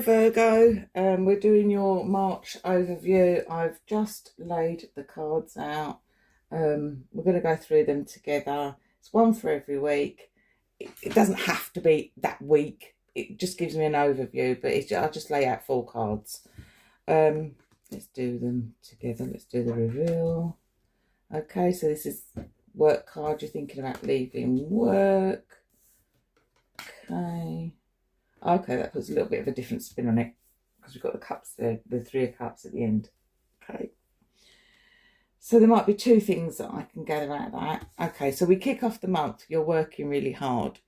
Hello Virgo, we're doing your March overview. I've just laid the cards out. We're going to go through them together. It's one for every week. It doesn't have to be that week. It just gives me an overview, but I'll just lay out 4 cards. Let's do them together. Let's do the reveal. Okay, so this is work card. You're thinking about leaving work. Okay, that puts a little bit of a different spin on it because we've got the cups there, the 3 of cups at the end. Okay. So there might be 2 things that I can gather out of that. Okay, so we kick off the month. You're working really hard.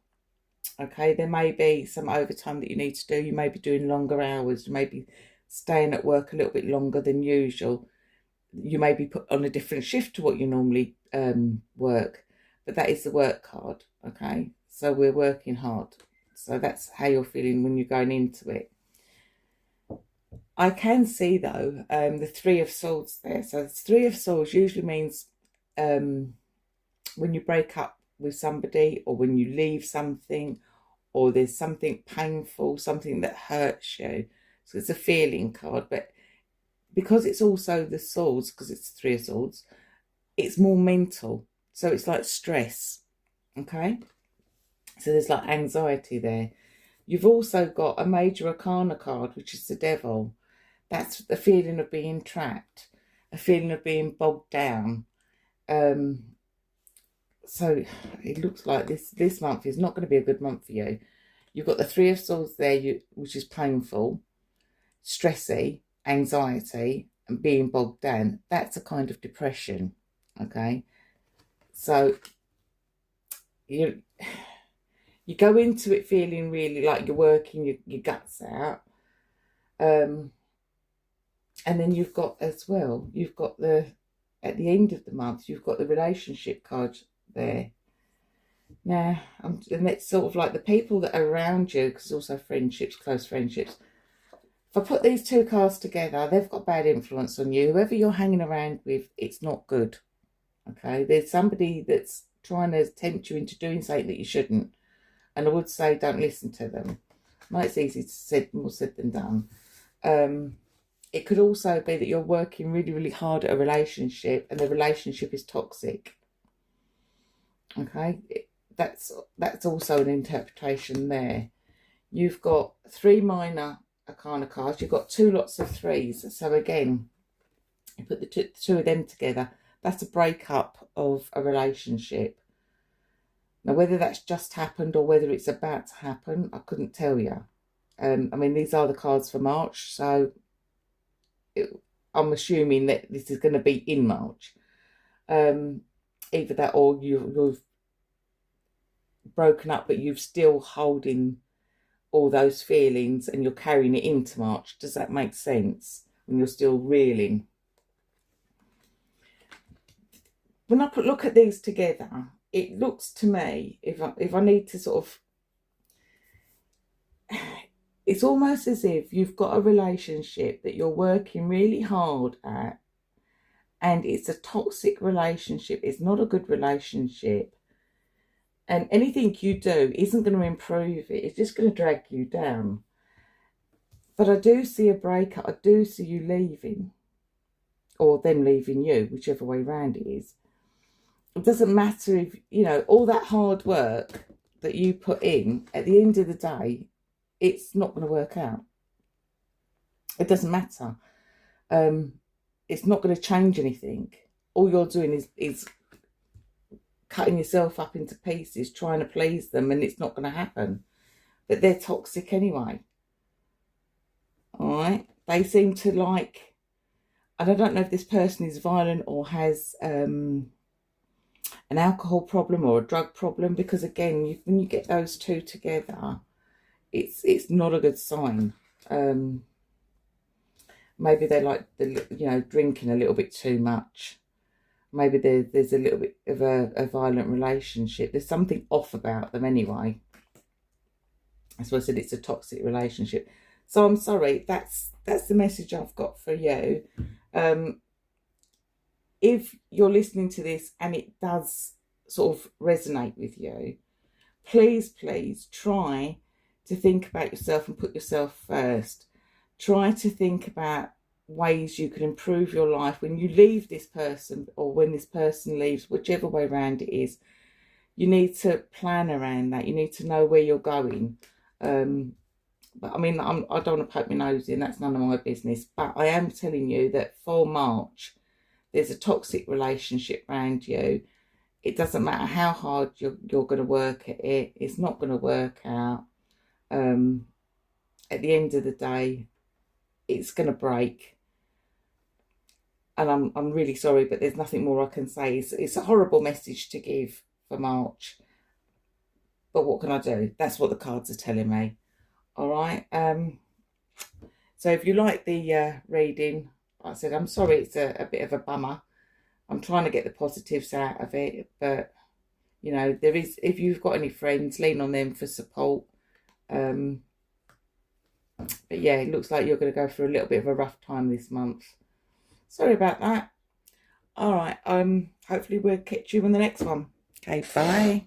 Okay, there may be some overtime that you need to do. You may be doing longer hours. You may be staying at work a little bit longer than usual. You may be put on a different shift to what you normally work. But that is the work card. Okay, so we're working hard. So that's how you're feeling when you're going into it. I can see, though, the 3 of Swords there. So the 3 of Swords usually means when you break up with somebody or when you leave something or there's something painful, something that hurts you. So it's a feeling card. But because it's also the Swords, because it's 3 of Swords, it's more mental. So it's like stress, okay? So there's like anxiety there. You've also got a major arcana card, which is the Devil. That's the feeling of being trapped, a feeling of being bogged down. So it looks like this month is not going to be a good month for you. You've got the 3 of Swords there, which is painful, stressy, anxiety, and being bogged down. That's a kind of depression, okay? So you go into it feeling really like you're working your guts out. And then you've got as well, you've got at the end of the month, you've got the relationship card there. Now, and it's sort of like the people that are around you, because also friendships, close friendships. If I put these 2 cards together, they've got bad influence on you. Whoever you're hanging around with, it's not good. Okay, there's somebody that's trying to tempt you into doing something that you shouldn't. And I would say don't listen to them. Well, it's easy to say, more said than done. It could also be that you're working really, really hard at a relationship and the relationship is toxic. Okay, that's also an interpretation there. You've got 3 minor arcana cards. You've got 2 lots of 3s. So again, you put the 2 of them together. That's a breakup of a relationship. Now, whether that's just happened or whether it's about to happen, I couldn't tell you. I mean, these are the cards for March, so I'm assuming that this is going to be in March. Either that or you've broken up, but you're still holding all those feelings and you're carrying it into March. Does that make sense? When you're still reeling. When I look at these together, it looks to me, if I need to sort of, it's almost as if you've got a relationship that you're working really hard at and it's a toxic relationship. It's not a good relationship. And anything you do isn't going to improve it. It's just going to drag you down. But I do see a breakup. I do see you leaving or them leaving you, whichever way round it is. It doesn't matter if, you know, all that hard work that you put in, at the end of the day, it's not going to work out. It doesn't matter. It's not going to change anything. All you're doing is cutting yourself up into pieces, trying to please them, and it's not going to happen. But they're toxic anyway. All right? They seem to like, and I don't know if this person is violent or has an alcohol problem or a drug problem, because again, when you get those 2 together, it's not a good sign. Maybe they like drinking a little bit too much. Maybe there's a little bit of a violent relationship. There's something off about them anyway. That's why I said it's a toxic relationship. So I'm sorry, that's the message I've got for you. If you're listening to this and it does sort of resonate with you, please try to think about yourself and put yourself first. Try to think about ways you can improve your life when you leave this person, or when this person leaves, whichever way around it is. You need to plan around that. You need to know where you're going. But I mean, I don't want to poke my nose in. That's none of my business. But I am telling you that for March, there's a toxic relationship around you. It doesn't matter how hard you're going to work at it. It's not going to work out. At the end of the day, it's going to break. And I'm really sorry, but there's nothing more I can say. It's a horrible message to give for March. But what can I do? That's what the cards are telling me. All right. So if you like the reading, like I said, I'm sorry it's a bit of a bummer. I'm trying to get the positives out of it, but you know, there is, if you've got any friends, lean on them for support. But yeah, it looks like you're going to go through a little bit of a rough time this month. Sorry about that. All right. Hopefully we'll catch you in the next one. Okay, bye.